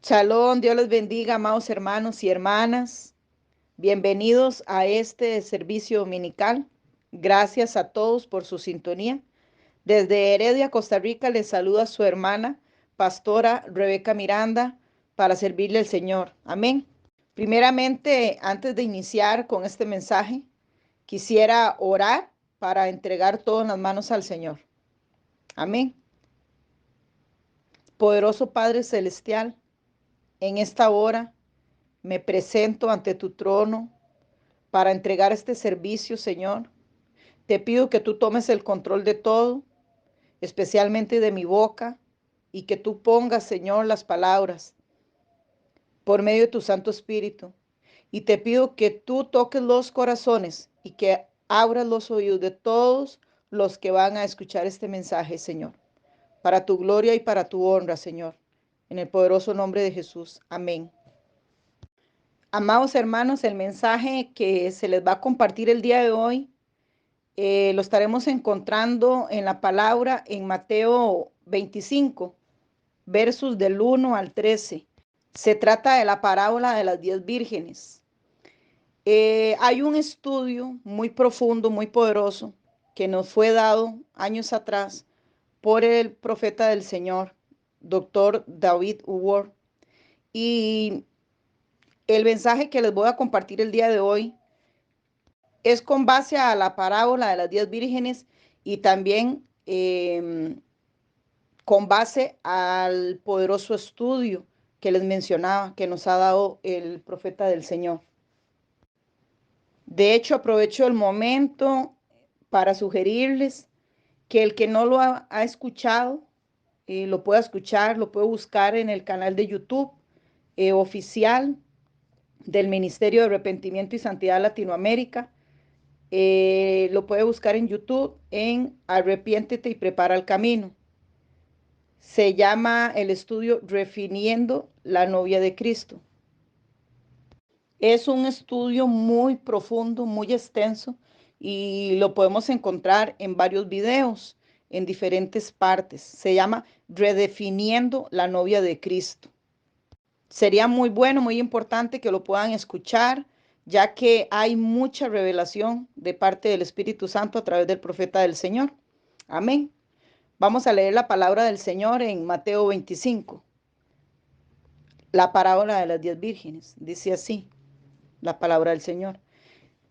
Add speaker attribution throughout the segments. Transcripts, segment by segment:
Speaker 1: Shalom, Dios les bendiga, amados hermanos y hermanas. Bienvenidos a este servicio dominical. Gracias a todos por su sintonía. Desde Heredia, Costa Rica, les saluda su hermana, pastora Rebeca Miranda, para servirle al Señor. Amén. Primeramente, antes de iniciar con este mensaje, quisiera orar para entregar todo en las manos al Señor. Amén. Poderoso Padre Celestial, en esta hora me presento ante tu trono para entregar este servicio, Señor. Te pido que tú tomes el control de todo, especialmente de mi boca, y que tú pongas, Señor, las palabras por medio de tu Santo Espíritu. Y te pido que tú toques los corazones y que abras los oídos de todos los que van a escuchar este mensaje, Señor, para tu gloria y para tu honra, Señor. En el poderoso nombre de Jesús. Amén. Amados hermanos, el mensaje que se les va a compartir el día de hoy lo estaremos encontrando en la palabra en Mateo 25, versos del 1 al 13. Se trata de la parábola de las 10 vírgenes. Hay un estudio muy profundo, muy poderoso, que nos fue dado años atrás por el profeta del Señor, doctor David Wood. Y el mensaje que les voy a compartir el día de hoy es con base a la parábola de las 10 vírgenes y también con base al poderoso estudio que les mencionaba, que nos ha dado el profeta del Señor. De hecho, aprovecho el momento para sugerirles que el que no lo ha escuchado, lo pueda escuchar, lo puede buscar en el canal de YouTube oficial del Ministerio de Arrepentimiento y Santidad Latinoamérica. Lo puede buscar en YouTube en Arrepiéntete y Prepara el Camino. Se llama el estudio Refiniendo la novia de Cristo. Es un estudio muy profundo, muy extenso y lo podemos encontrar en varios videos en diferentes partes. Se llama Redefiniendo la novia de Cristo. Sería muy bueno, muy importante que lo puedan escuchar, ya que hay mucha revelación de parte del Espíritu Santo a través del profeta del Señor. Amén. Vamos a leer la palabra del Señor en Mateo 25. La parábola de las 10 vírgenes. Dice así la palabra del Señor.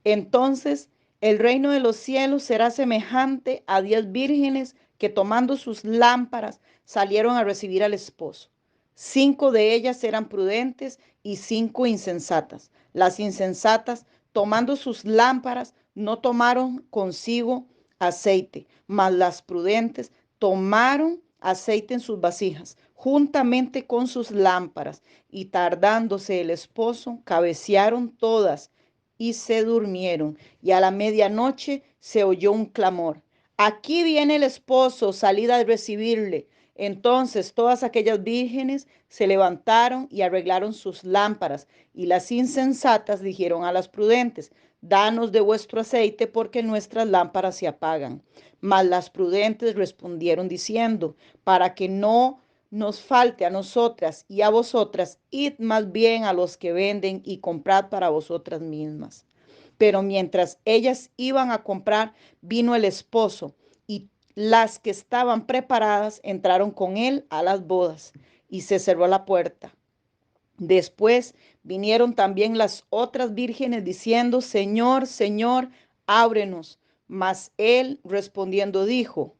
Speaker 1: Entonces, el reino de los cielos será semejante a 10 vírgenes que tomando sus lámparas salieron a recibir al esposo. 5 de ellas eran prudentes y 5 insensatas. Las insensatas, tomando sus lámparas, no tomaron consigo aceite, mas las prudentes tomaron aceite en sus vasijas, juntamente con sus lámparas, y tardándose el esposo, cabecearon todas y se durmieron. Y a la medianoche se oyó un clamor: aquí viene el esposo, salid a recibirle. Entonces todas aquellas vírgenes se levantaron y arreglaron sus lámparas, y las insensatas dijeron a las prudentes: danos de vuestro aceite, porque nuestras lámparas se apagan. Mas las prudentes respondieron diciendo: para que no nos falte a nosotras y a vosotras, id más bien a los que venden y comprad para vosotras mismas. Pero mientras ellas iban a comprar, vino el esposo, y las que estaban preparadas entraron con él a las bodas, y se cerró la puerta. Después vinieron también las otras vírgenes diciendo: Señor, Señor, ábrenos. Mas él respondiendo dijo: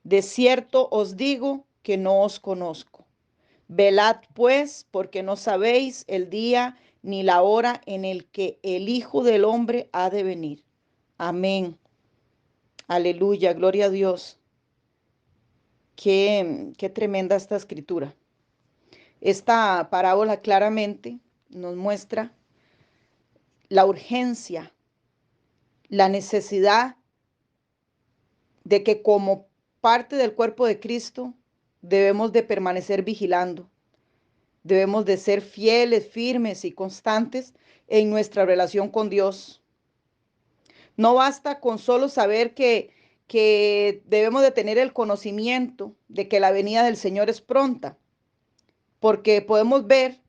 Speaker 1: de cierto os digo que no os conozco. Velad pues, porque no sabéis el día ni la hora en el que el Hijo del Hombre ha de venir. Amén. Aleluya, gloria a Dios. Qué tremenda esta escritura. Esta parábola claramente nos muestra la urgencia, la necesidad de que como parte del cuerpo de Cristo debemos de permanecer vigilando. Debemos de ser fieles, firmes y constantes en nuestra relación con Dios. No basta con solo saber que debemos de tener el conocimiento de que la venida del Señor es pronta. porque podemos ver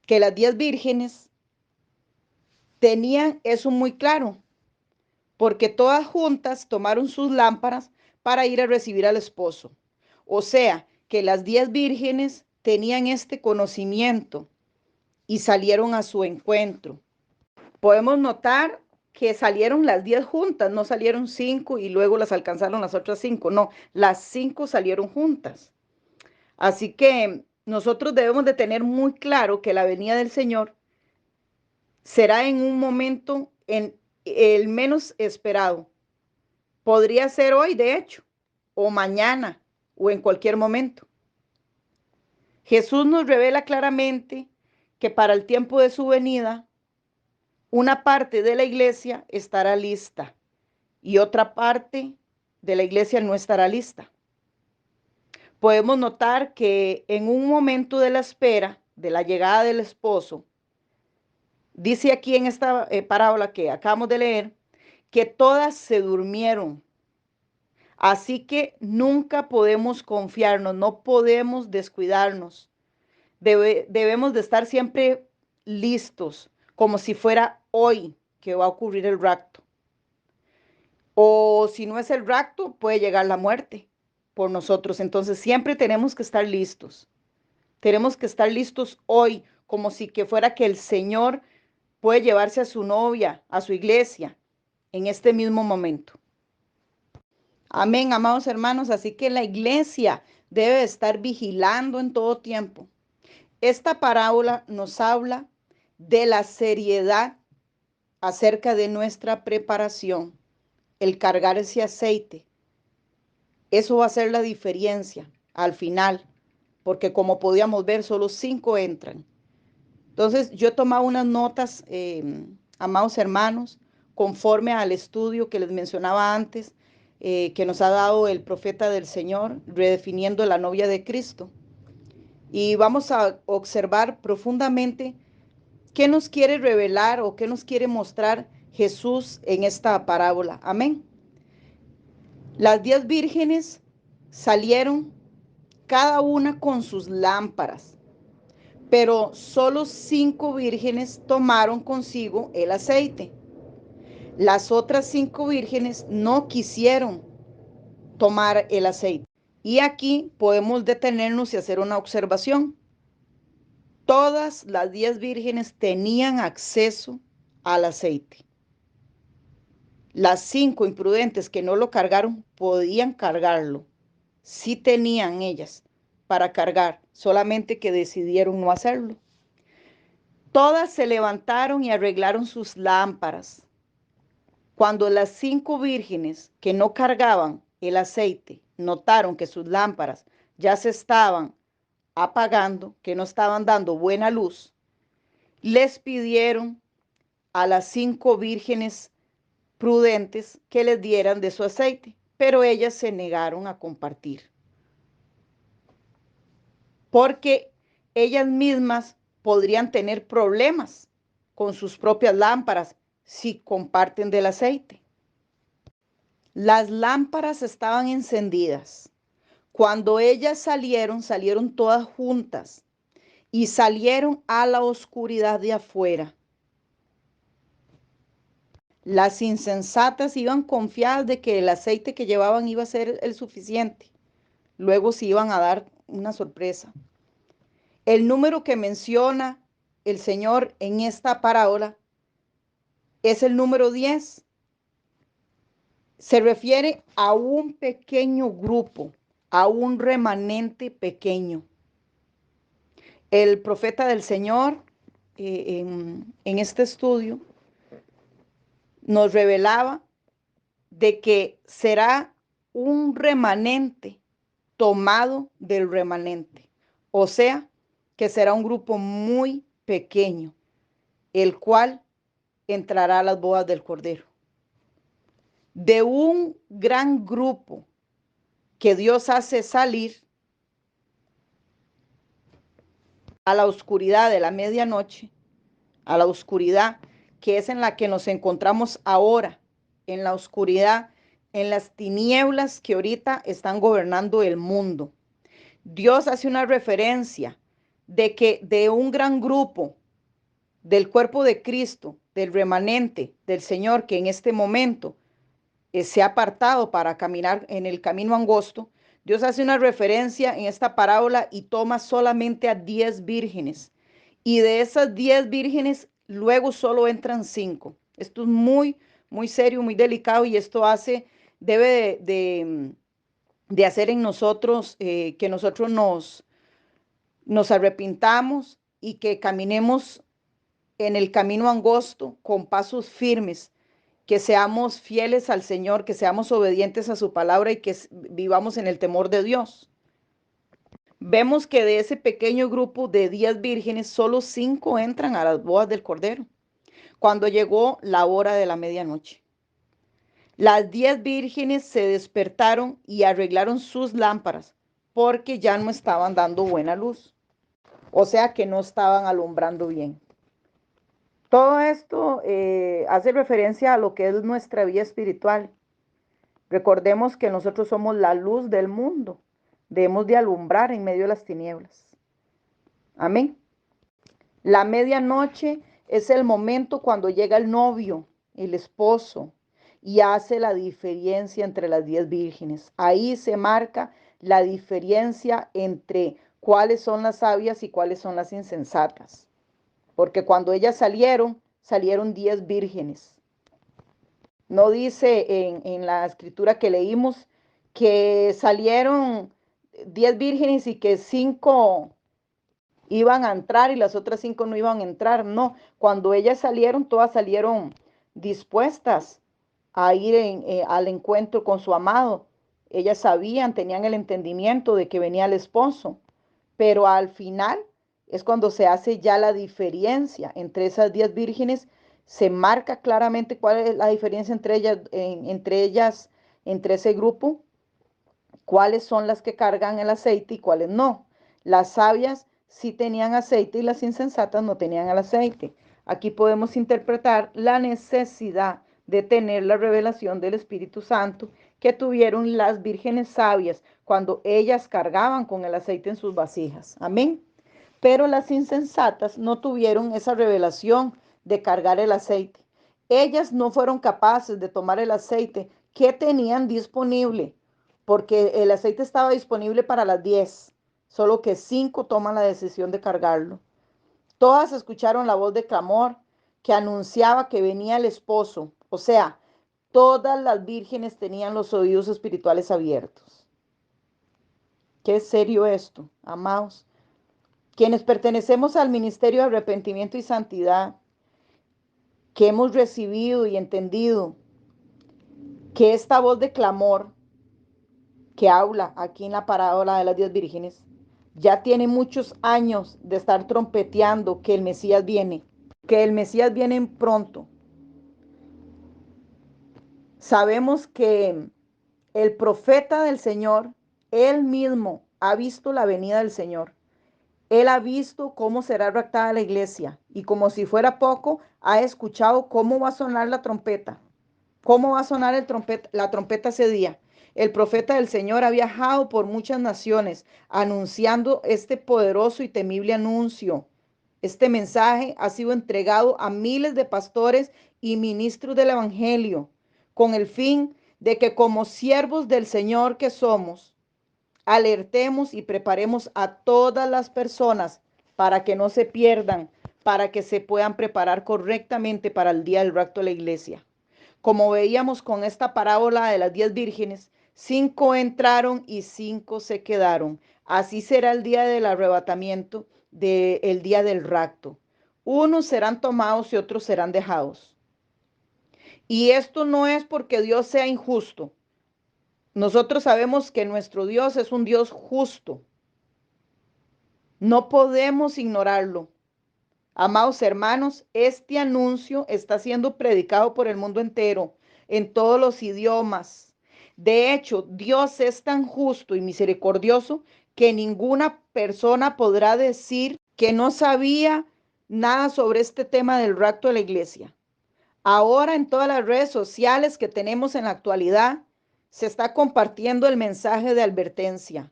Speaker 1: que las 10 vírgenes tenían eso muy claro, porque todas juntas tomaron sus lámparas para ir a recibir al esposo. O sea, que las 10 vírgenes tenían este conocimiento y salieron a su encuentro. Podemos notar que salieron las 10 juntas, no salieron 5 y luego las alcanzaron las otras 5, no, las 5 salieron juntas. Así que nosotros debemos de tener muy claro que la venida del Señor será en un momento en el menos esperado. Podría ser hoy, de hecho, o mañana, o en cualquier momento. Jesús nos revela claramente que para el tiempo de su venida, una parte de la iglesia estará lista y otra parte de la iglesia no estará lista. Podemos notar que en un momento de la espera de la llegada del esposo, dice aquí en esta parábola que acabamos de leer, que todas se durmieron. Así que nunca podemos confiarnos, no podemos descuidarnos. Debemos de estar siempre listos, como si fuera hoy que va a ocurrir el rapto. O si no es el rapto, puede llegar la muerte por nosotros. Entonces siempre tenemos que estar listos. Tenemos que estar listos hoy, como si que fuera que el Señor puede llevarse a su novia, a su iglesia, en este mismo momento. Amén, amados hermanos. Así que la iglesia debe estar vigilando en todo tiempo. Esta parábola nos habla de la seriedad acerca de nuestra preparación, el cargar ese aceite. Eso va a ser la diferencia al final, porque como podíamos ver, solo 5 entran. Entonces, yo he tomado unas notas, amados hermanos, conforme al estudio que les mencionaba antes, que nos ha dado el profeta del Señor, redefiniendo la novia de Cristo. Y vamos a observar profundamente qué nos quiere revelar o qué nos quiere mostrar Jesús en esta parábola. Amén. Las 10 vírgenes salieron cada una con sus lámparas, pero solo 5 vírgenes tomaron consigo el aceite. Las otras 5 vírgenes no quisieron tomar el aceite. Y aquí podemos detenernos y hacer una observación. Todas las 10 vírgenes tenían acceso al aceite. Las 5 imprudentes que no lo cargaron podían cargarlo. Sí tenían ellas para cargar, solamente que decidieron no hacerlo. Todas se levantaron y arreglaron sus lámparas. Cuando las 5 vírgenes que no cargaban el aceite notaron que sus lámparas ya se estaban apagando, que no estaban dando buena luz, les pidieron a las 5 vírgenes prudentes que les dieran de su aceite, pero ellas se negaron a compartir, porque ellas mismas podrían tener problemas con sus propias lámparas si comparten del aceite. Las lámparas estaban encendidas. Cuando ellas salieron, salieron todas juntas y salieron a la oscuridad de afuera. Las insensatas iban confiadas de que el aceite que llevaban iba a ser el suficiente. Luego se iban a dar una sorpresa. El número que menciona el Señor en esta parábola es el número 10. Se refiere a un pequeño grupo, a un remanente pequeño. El profeta del Señor en este estudio nos revelaba de que será un remanente tomado del remanente. O sea, que será un grupo muy pequeño, el cual entrará a las bodas del Cordero. De un gran grupo que Dios hace salir a la oscuridad de la medianoche, a la oscuridad que es en la que nos encontramos ahora, en la oscuridad, en las tinieblas que ahorita están gobernando el mundo. Dios hace una referencia de que de un gran grupo del cuerpo de Cristo, del remanente del Señor que en este momento se ha apartado para caminar en el camino angosto, Dios hace una referencia en esta parábola y toma solamente a 10 vírgenes. Y de esas 10 vírgenes, luego solo entran 5. Esto es muy, muy serio, muy delicado y esto debe de hacer en nosotros que nosotros nos arrepintamos y que caminemos en el camino angosto con pasos firmes, que seamos fieles al Señor, que seamos obedientes a su palabra y que vivamos en el temor de Dios. Vemos que de ese pequeño grupo de 10 vírgenes, solo 5 entran a las bodas del Cordero, cuando llegó la hora de la medianoche. Las 10 vírgenes se despertaron y arreglaron sus lámparas, porque ya no estaban dando buena luz, o sea que no estaban alumbrando bien. Todo esto hace referencia a lo que es nuestra vida espiritual. Recordemos que nosotros somos la luz del mundo. Debemos de alumbrar en medio de las tinieblas. Amén. La medianoche es el momento cuando llega el novio, el esposo, y hace la diferencia entre las 10 vírgenes. Ahí se marca la diferencia entre cuáles son las sabias y cuáles son las insensatas. Porque cuando ellas salieron 10 vírgenes. No dice en la escritura que leímos que salieron 10 vírgenes y que 5 iban a entrar y las otras 5 no iban a entrar. No, cuando ellas salieron, todas salieron dispuestas a ir al encuentro con su amado. Ellas sabían, tenían el entendimiento de que venía el esposo, pero al final es cuando se hace ya la diferencia entre esas 10 vírgenes, se marca claramente cuál es la diferencia entre ese grupo, cuáles son las que cargan el aceite y cuáles no. Las sabias sí tenían aceite y las insensatas no tenían el aceite. Aquí podemos interpretar la necesidad de tener la revelación del Espíritu Santo que tuvieron las vírgenes sabias cuando ellas cargaban con el aceite en sus vasijas. Amén. Pero las insensatas no tuvieron esa revelación de cargar el aceite. Ellas no fueron capaces de tomar el aceite que tenían disponible, porque el aceite estaba disponible para las 10, solo que 5 toman la decisión de cargarlo. Todas escucharon la voz de clamor que anunciaba que venía el esposo, o sea, todas las vírgenes tenían los oídos espirituales abiertos. Qué serio esto, amados. Quienes pertenecemos al ministerio de arrepentimiento y santidad, que hemos recibido y entendido que esta voz de clamor que habla aquí en la parábola de las 10 vírgenes, ya tiene muchos años de estar trompeteando que el Mesías viene, pronto. Sabemos que el profeta del Señor, él mismo ha visto la venida del Señor. Él ha visto cómo será raptada la iglesia y como si fuera poco, ha escuchado cómo va a sonar la trompeta. ¿Cómo va a sonar la trompeta ese día? El profeta del Señor ha viajado por muchas naciones anunciando este poderoso y temible anuncio. Este mensaje ha sido entregado a miles de pastores y ministros del Evangelio con el fin de que como siervos del Señor que somos, alertemos y preparemos a todas las personas para que no se pierdan, para que se puedan preparar correctamente para el día del rapto de la iglesia. Como veíamos con esta parábola de las 10 vírgenes, 5 entraron y 5 se quedaron. Así será el día del arrebatamiento, el día del rapto. Unos serán tomados y otros serán dejados. Y esto no es porque Dios sea injusto. Nosotros sabemos que nuestro Dios es un Dios justo. No podemos ignorarlo. Amados hermanos, este anuncio está siendo predicado por el mundo entero, en todos los idiomas. De hecho, Dios es tan justo y misericordioso que ninguna persona podrá decir que no sabía nada sobre este tema del rapto de la iglesia. Ahora en todas las redes sociales que tenemos en la actualidad, se está compartiendo el mensaje de advertencia.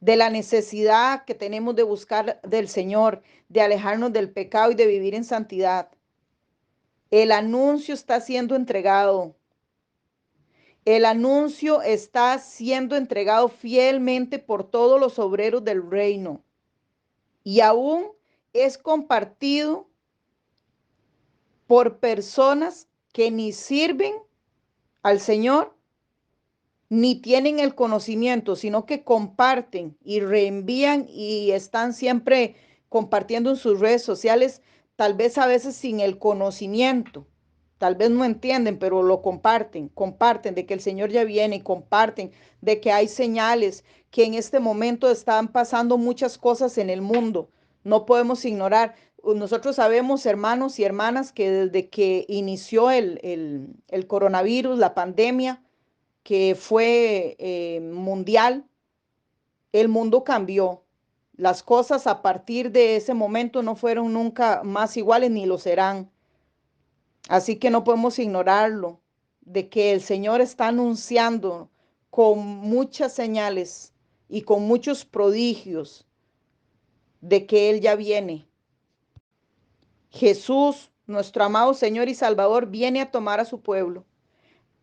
Speaker 1: de la necesidad que tenemos de buscar del Señor, de alejarnos del pecado y de vivir en santidad. El anuncio está siendo entregado. El anuncio está siendo entregado fielmente por todos los obreros del reino y aún es compartido por personas que ni sirven al Señor ni tienen el conocimiento, sino que comparten y reenvían y están siempre compartiendo en sus redes sociales, tal vez a veces sin el conocimiento. Tal vez no entienden, pero lo comparten, comparten de que el Señor ya viene, comparten de que hay señales, que en este momento están pasando muchas cosas en el mundo. No podemos ignorar. Nosotros sabemos, hermanos y hermanas, que desde que inició el coronavirus, la pandemia, que fue mundial, el mundo cambió. Las cosas a partir de ese momento no fueron nunca más iguales ni lo serán. Así que no podemos ignorarlo, de que el Señor está anunciando con muchas señales y con muchos prodigios de que Él ya viene. Jesús, nuestro amado Señor y Salvador, viene a tomar a su pueblo.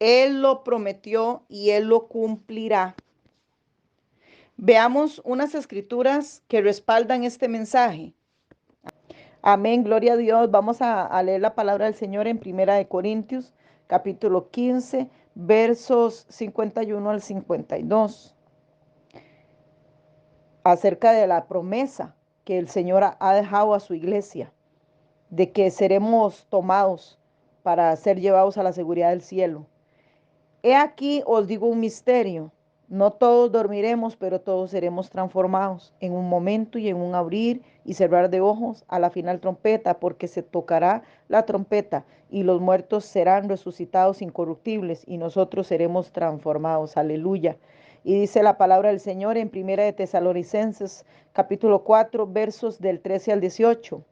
Speaker 1: Él lo prometió y Él lo cumplirá. Veamos unas escrituras que respaldan este mensaje. Amén, gloria a Dios. Vamos a leer la palabra del Señor en Primera de Corintios, capítulo 15, versos 51 al 52, acerca de la promesa que el Señor ha dejado a su iglesia, de que seremos tomados para ser llevados a la seguridad del cielo. He aquí os digo un misterio. No todos dormiremos, pero todos seremos transformados en un momento y en un abrir y cerrar de ojos a la final trompeta, porque se tocará la trompeta y los muertos serán resucitados incorruptibles y nosotros seremos transformados. Aleluya. Y dice la palabra del Señor en Primera de Tesalonicenses, capítulo 4, versos del 13 al 18.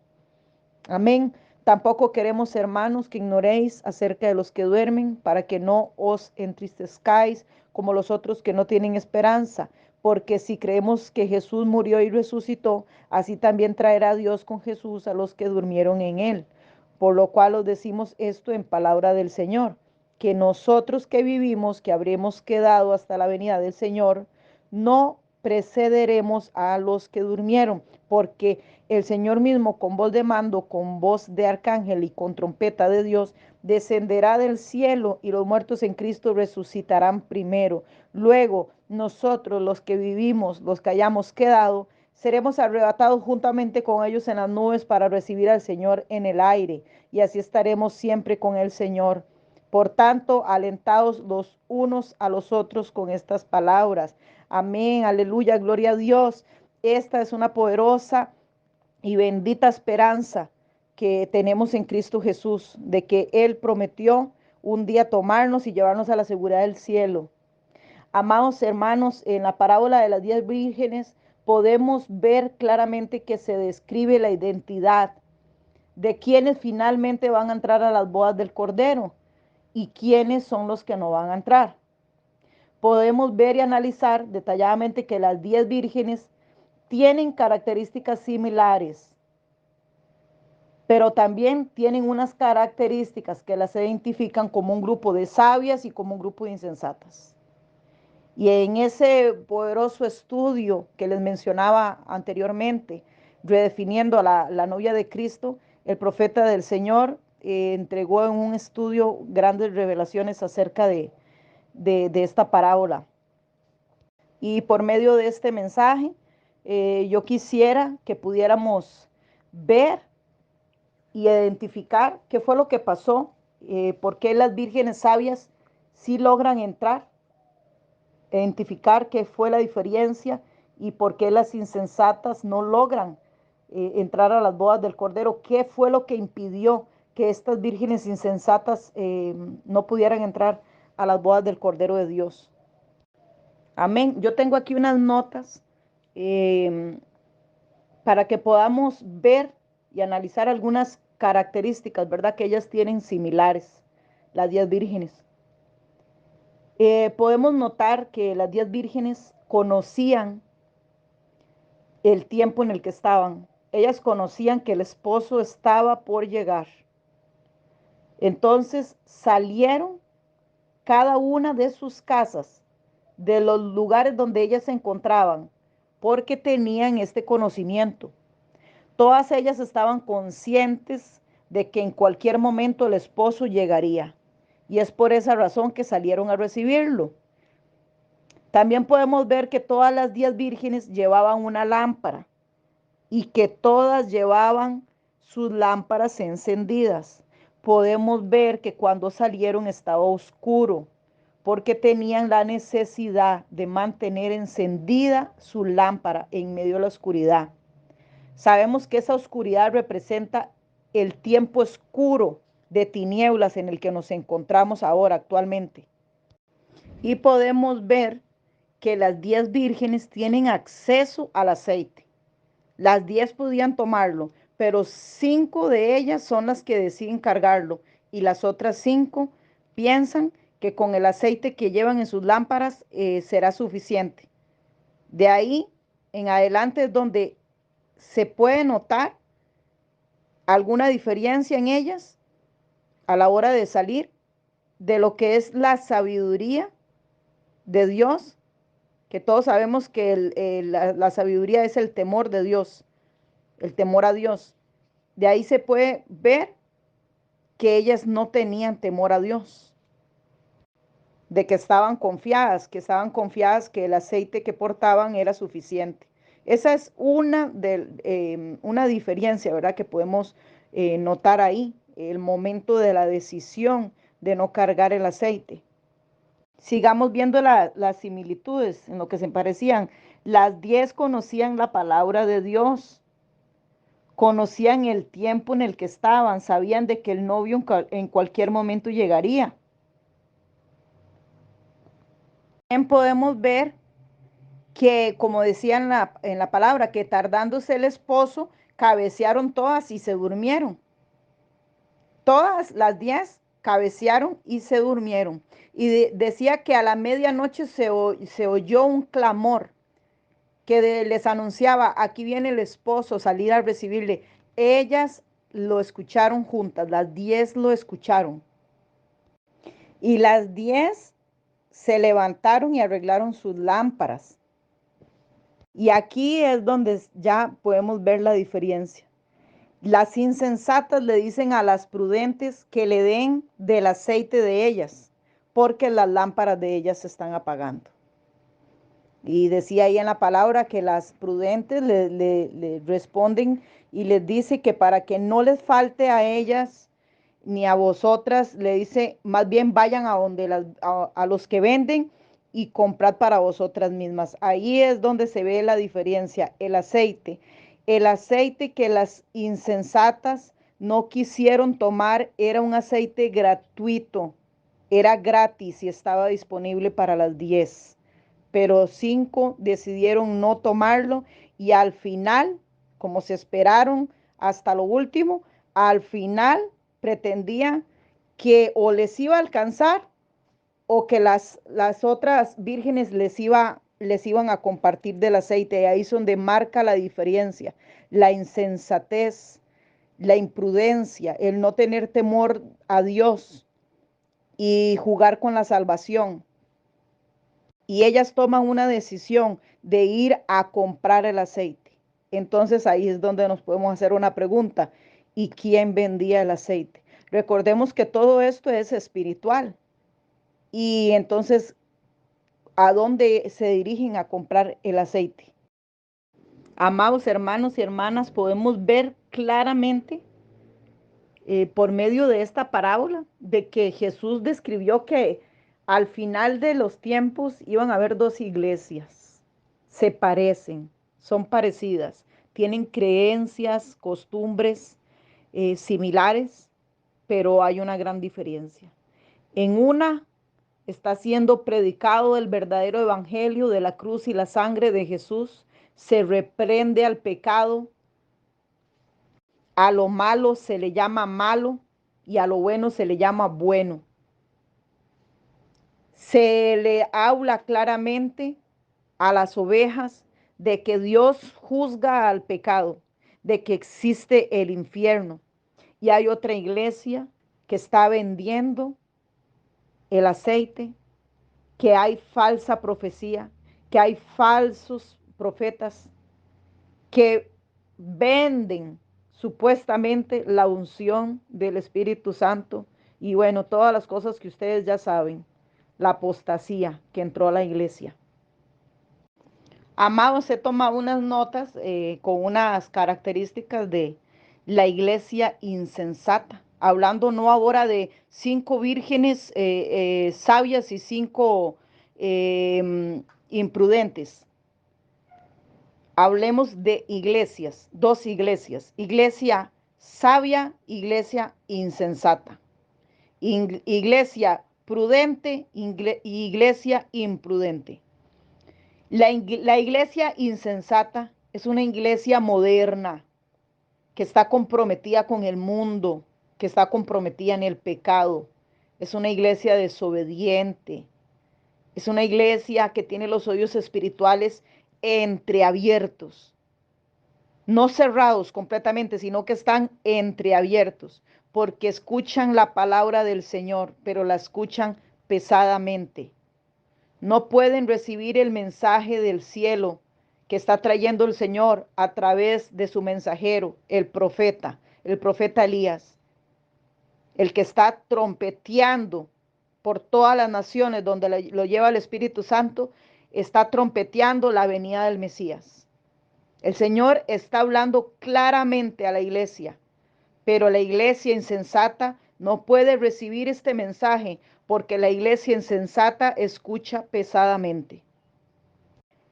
Speaker 1: Amén. Tampoco queremos, hermanos, que ignoréis acerca de los que duermen, para que no os entristezcáis como los otros que no tienen esperanza. Porque si creemos que Jesús murió y resucitó, así también traerá Dios con Jesús a los que durmieron en él. Por lo cual os decimos esto en palabra del Señor, que nosotros que vivimos, que habremos quedado hasta la venida del Señor, no precederemos a los que durmieron, porque el Señor mismo con voz de mando, con voz de arcángel y con trompeta de Dios, descenderá del cielo y los muertos en Cristo resucitarán primero. Luego nosotros los que vivimos, los que hayamos quedado, seremos arrebatados juntamente con ellos en las nubes para recibir al Señor en el aire y así estaremos siempre con el Señor. Por tanto, alentados los unos a los otros con estas palabras. Amén, aleluya, gloria a Dios. Esta es una poderosa y bendita esperanza que tenemos en Cristo Jesús, de que Él prometió un día tomarnos y llevarnos a la seguridad del cielo. Amados hermanos, en la parábola de las 10 vírgenes podemos ver claramente que se describe la identidad de quienes finalmente van a entrar a las bodas del Cordero y quiénes son los que no van a entrar. Podemos ver y analizar detalladamente que las 10 vírgenes tienen características similares, pero también tienen unas características que las identifican como un grupo de sabias y como un grupo de insensatas. Y en ese poderoso estudio que les mencionaba anteriormente, redefiniendo a la novia de Cristo, el profeta del Señor entregó en un estudio grandes revelaciones acerca de esta parábola. Y por medio de este mensaje, yo quisiera que pudiéramos ver y identificar qué fue lo que pasó, por qué las vírgenes sabias sí logran entrar, identificar qué fue la diferencia y por qué las insensatas no logran entrar a las bodas del Cordero, qué fue lo que impidió que estas vírgenes insensatas no pudieran entrar a las bodas del Cordero de Dios. Amén. Yo tengo aquí unas notas eh, para que podamos ver y analizar algunas características, ¿verdad? Que ellas tienen similares, las 10 vírgenes. Podemos notar que las 10 vírgenes conocían el tiempo en el que estaban. Ellas conocían que el esposo estaba por llegar. Entonces salieron cada una de sus casas, de los lugares donde ellas se encontraban, porque tenían este conocimiento. Todas ellas estaban conscientes de que en cualquier momento el esposo llegaría. Y es por esa razón que salieron a recibirlo. También podemos ver que todas las 10 vírgenes llevaban una lámpara y que todas llevaban sus lámparas encendidas. Podemos ver que cuando salieron estaba oscuro porque tenían la necesidad de mantener encendida su lámpara en medio de la oscuridad. Sabemos que esa oscuridad representa el tiempo oscuro de tinieblas en el que nos encontramos ahora actualmente. Y podemos ver que las 10 vírgenes tienen acceso al aceite. Las 10 podían tomarlo, pero 5 de ellas son las que deciden cargarlo y las otras 5 piensan que con el aceite que llevan en sus lámparas será suficiente. De ahí en adelante es donde se puede notar alguna diferencia en ellas a la hora de salir de lo que es la sabiduría de Dios, que todos sabemos que la sabiduría es el temor de Dios, el temor a Dios. De ahí se puede ver que ellas no tenían temor a Dios, de que estaban confiadas que el aceite que portaban era suficiente. Esa es una diferencia, ¿verdad? Que podemos notar ahí, el momento de la decisión de no cargar el aceite. Sigamos viendo las similitudes en lo que se parecían. Las 10 conocían la palabra de Dios, conocían el tiempo en el que estaban, sabían de que el novio en cualquier momento llegaría. También podemos ver que, como decía en la palabra, que tardándose el esposo, cabecearon todas y se durmieron. Todas las 10 cabecearon y se durmieron. Y decía que a la medianoche se oyó un clamor que les anunciaba, aquí viene el esposo, salir a recibirle. Ellas lo escucharon juntas, las 10 lo escucharon. Y las 10 se levantaron y arreglaron sus lámparas. Y aquí es donde ya podemos ver la diferencia. Las insensatas le dicen a las prudentes que le den del aceite de ellas, porque las lámparas de ellas se están apagando. Y decía ahí en la palabra que las prudentes le responden y les dice que para que no les falte a ellas ni a vosotras, le dice, más bien vayan a donde a los que venden y comprad para vosotras mismas. Ahí es donde se ve la diferencia, el aceite. El aceite que las insensatas no quisieron tomar era un aceite gratuito, era gratis y estaba disponible para las 10, pero 5 decidieron no tomarlo y al final, como se esperaron hasta lo último, al final pretendían que o les iba a alcanzar o que las otras vírgenes les iban a compartir del aceite. Y ahí es donde marca la diferencia, la insensatez, la imprudencia, el no tener temor a Dios y jugar con la salvación. Y ellas toman una decisión de ir a comprar el aceite. Entonces ahí es donde nos podemos hacer una pregunta. ¿Y quién vendía el aceite? Recordemos que todo esto es espiritual. Y entonces, ¿a dónde se dirigen a comprar el aceite? Amados hermanos y hermanas, podemos ver claramente por medio de esta parábola de que Jesús describió que al final de los tiempos iban a haber dos iglesias. Se parecen, son parecidas, tienen creencias, costumbres similares, pero hay una gran diferencia. En una está siendo predicado el verdadero evangelio de la cruz y la sangre de Jesús. Se reprende al pecado, a lo malo se le llama malo y a lo bueno se le llama bueno. Se le habla claramente a las ovejas de que Dios juzga al pecado, de que existe el infierno. Y hay otra iglesia que está vendiendo el aceite, que hay falsa profecía, que hay falsos profetas que venden supuestamente la unción del Espíritu Santo y bueno, todas las cosas que ustedes ya saben, la apostasía que entró a la iglesia. Amado, se toma unas notas con unas características de la iglesia insensata, hablando no ahora de 5 vírgenes sabias y 5 imprudentes. Hablemos de iglesias, 2 iglesias, iglesia sabia, iglesia insensata, iglesia prudente y iglesia imprudente. La iglesia insensata es una iglesia moderna que está comprometida con el mundo, que está comprometida en el pecado. Es una iglesia desobediente. Es una iglesia que tiene los oídos espirituales entreabiertos. No cerrados completamente, sino que están entreabiertos, porque escuchan la palabra del Señor, pero la escuchan pesadamente. No pueden recibir el mensaje del cielo que está trayendo el Señor a través de su mensajero, el profeta Elías, el que está trompeteando por todas las naciones donde lo lleva el Espíritu Santo, está trompeteando la venida del Mesías. El Señor está hablando claramente a la iglesia, pero la iglesia insensata no puede recibir este mensaje porque la iglesia insensata escucha pesadamente.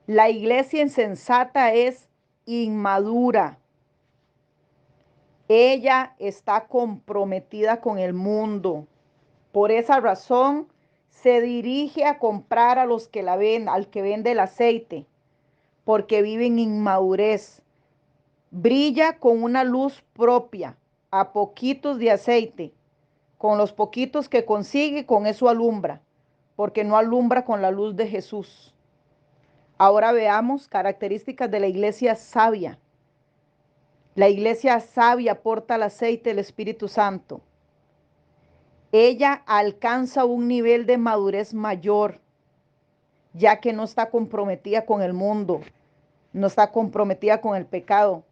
Speaker 1: La iglesia insensata es inmadura. Ella está comprometida con el mundo. Por esa razón se dirige a comprar a los que la ven, al que vende el aceite, porque viven inmadurez. Brilla con una luz propia, a poquitos de aceite. Con los poquitos que consigue, con eso alumbra, porque no alumbra con la luz de Jesús. Ahora veamos características de la iglesia sabia. La iglesia sabia porta el aceite del Espíritu Santo. Ella alcanza un nivel de madurez mayor, ya que no está comprometida con el mundo, no está comprometida con el pecado.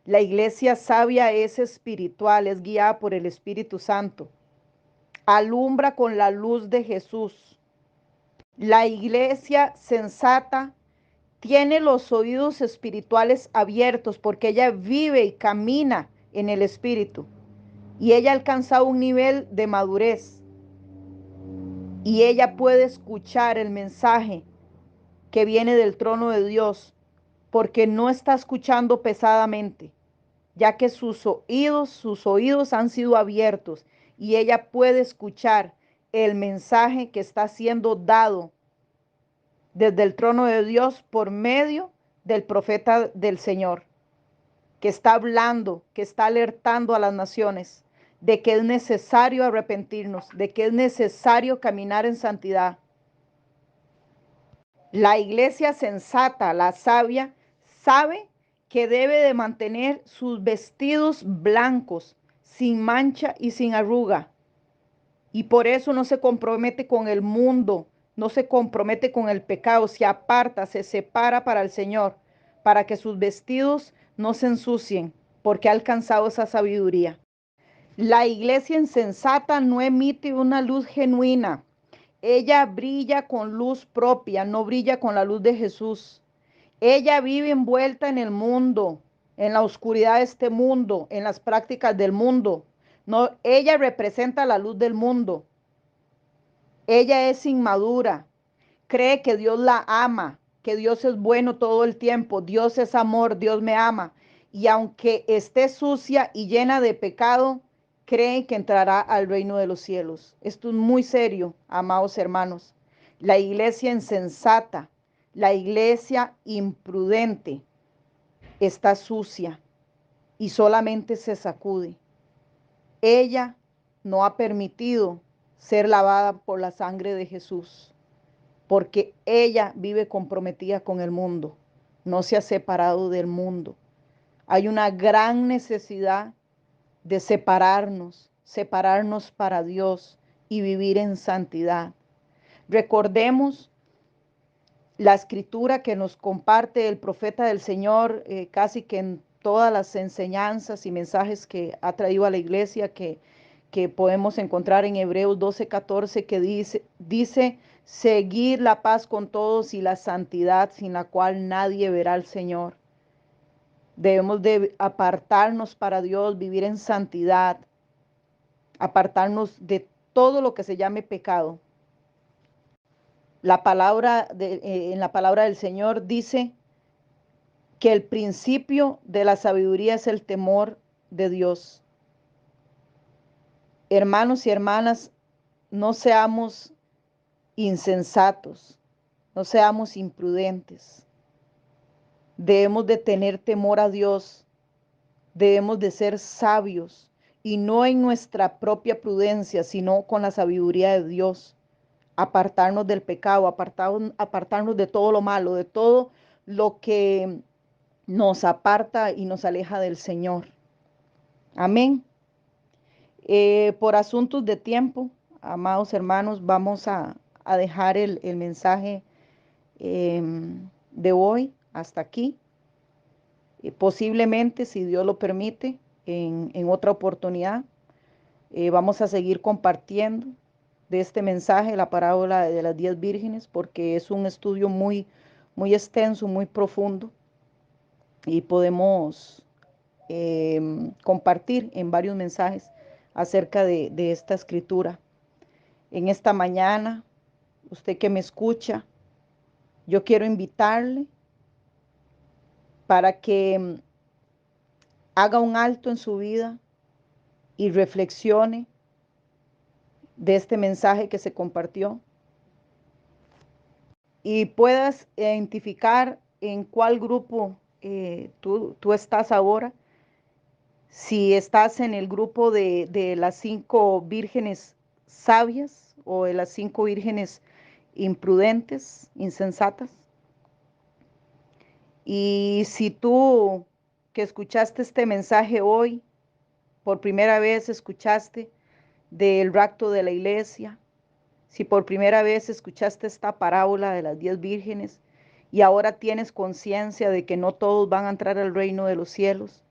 Speaker 1: La iglesia sabia es espiritual, es guiada por el Espíritu Santo. Alumbra con la luz de Jesús. La iglesia sensata tiene los oídos espirituales abiertos porque ella vive y camina en el Espíritu. Y ella ha alcanzado un nivel de madurez. Y ella puede escuchar el mensaje que viene del trono de Dios porque no está escuchando pesadamente, ya que sus oídos han sido abiertos y ella puede escuchar el mensaje que está siendo dado desde el trono de Dios por medio del profeta del Señor, que está hablando, que está alertando a las naciones de que es necesario arrepentirnos, de que es necesario caminar en santidad. La iglesia sensata, la sabia, sabe que debe de mantener sus vestidos blancos, sin mancha y sin arruga. Y por eso no se compromete con el mundo, no se compromete con el pecado, se aparta, se separa para el Señor, para que sus vestidos no se ensucien, porque ha alcanzado esa sabiduría. La iglesia insensata no emite una luz genuina. Ella brilla con luz propia, no brilla con la luz de Jesús. Ella vive envuelta en el mundo, en la oscuridad de este mundo, en las prácticas del mundo. No, ella representa la luz del mundo. Ella es inmadura. Cree que Dios la ama, que Dios es bueno todo el tiempo. Dios es amor, Dios me ama. Y aunque esté sucia y llena de pecado, cree que entrará al reino de los cielos. Esto es muy serio, amados hermanos. La iglesia insensata, la iglesia imprudente está sucia y solamente se sacude. Ella no ha permitido ser lavada por la sangre de Jesús, porque ella vive comprometida con el mundo. no se ha separado del mundo. Hay una gran necesidad de separarnos para Dios y vivir en santidad. Recordemos la escritura que nos comparte el profeta del Señor, casi que en todas las enseñanzas y mensajes que ha traído a la iglesia, que podemos encontrar en Hebreos 12:14, que dice, seguir la paz con todos y la santidad sin la cual nadie verá al Señor. Debemos de apartarnos para Dios, vivir en santidad, apartarnos de todo lo que se llame pecado. En la palabra del Señor dice que el principio de la sabiduría es el temor de Dios. Hermanos y hermanas, no seamos insensatos, no seamos imprudentes. Debemos de tener temor a Dios, debemos de ser sabios y no en nuestra propia prudencia, sino con la sabiduría de Dios. Apartarnos del pecado, apartarnos de todo lo malo, de todo lo que nos aparta y nos aleja del Señor. Amén. Por asuntos de tiempo, amados hermanos, vamos a dejar el mensaje de hoy hasta aquí. Posiblemente, si Dios lo permite, en otra oportunidad, vamos a seguir compartiendo de este mensaje, la parábola de las 10 vírgenes, porque es un estudio muy, muy extenso, muy profundo, y podemos compartir en varios mensajes acerca de esta escritura. En esta mañana, usted que me escucha, yo quiero invitarle para que haga un alto en su vida y reflexione de este mensaje que se compartió y puedas identificar en cuál grupo tú estás ahora. Si estás en el grupo de las 5 vírgenes sabias o de las 5 vírgenes imprudentes, insensatas. Y si tú que escuchaste este mensaje hoy, por primera vez escuchaste del rapto de la iglesia, si por primera vez escuchaste esta parábola de las 10 vírgenes y ahora tienes conciencia de que no todos van a entrar al reino de los cielos,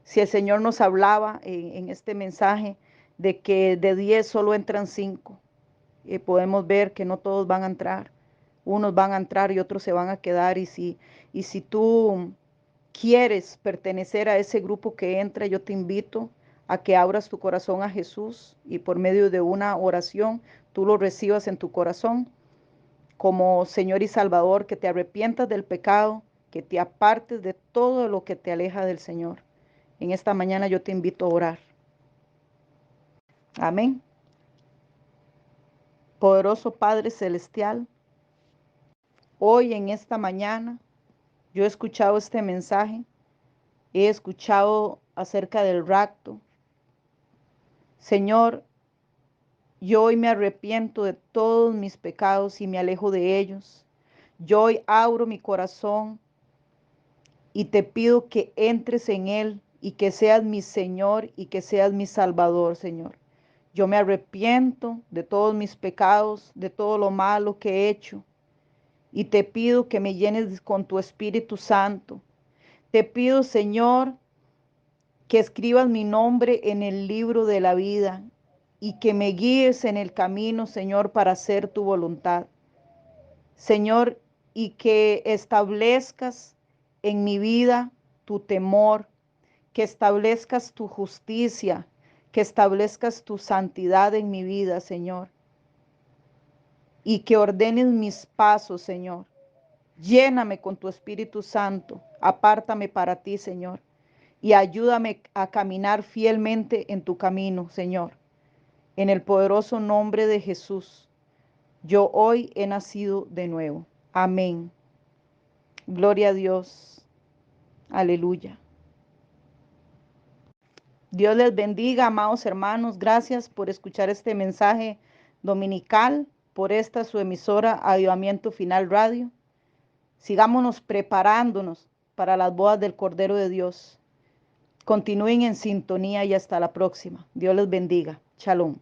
Speaker 1: si el Señor nos hablaba en este mensaje de que de 10 solo entran 5, podemos ver que no todos van a entrar, unos van a entrar y otros se van a quedar. Y si tú quieres pertenecer a ese grupo que entra, yo te invito a que abras tu corazón a Jesús y por medio de una oración tú lo recibas en tu corazón como Señor y Salvador, que te arrepientas del pecado, que te apartes de todo lo que te aleja del Señor. En esta mañana yo te invito a orar. Amén. Poderoso Padre Celestial, hoy en esta mañana yo he escuchado este mensaje, he escuchado acerca del rapto. Señor, yo hoy me arrepiento de todos mis pecados y me alejo de ellos. Yo hoy abro mi corazón y te pido que entres en él y que seas mi Señor y que seas mi Salvador, Señor. Yo me arrepiento de todos mis pecados, de todo lo malo que he hecho. Y te pido que me llenes con tu Espíritu Santo. Te pido, Señor, que escribas mi nombre en el libro de la vida y que me guíes en el camino, Señor, para hacer tu voluntad. Señor, y que establezcas en mi vida tu temor, que establezcas tu justicia, que establezcas tu santidad en mi vida, Señor. Y que ordenes mis pasos, Señor. Lléname con tu Espíritu Santo. Apártame para ti, Señor. Y ayúdame a caminar fielmente en tu camino, Señor. En el poderoso nombre de Jesús, yo hoy he nacido de nuevo. Amén. Gloria a Dios. Aleluya. Dios les bendiga, amados hermanos. Gracias por escuchar este mensaje dominical, por esta su emisora Avivamiento Final Radio. Sigámonos preparándonos para las bodas del Cordero de Dios. Continúen en sintonía y hasta la próxima. Dios les bendiga. Shalom.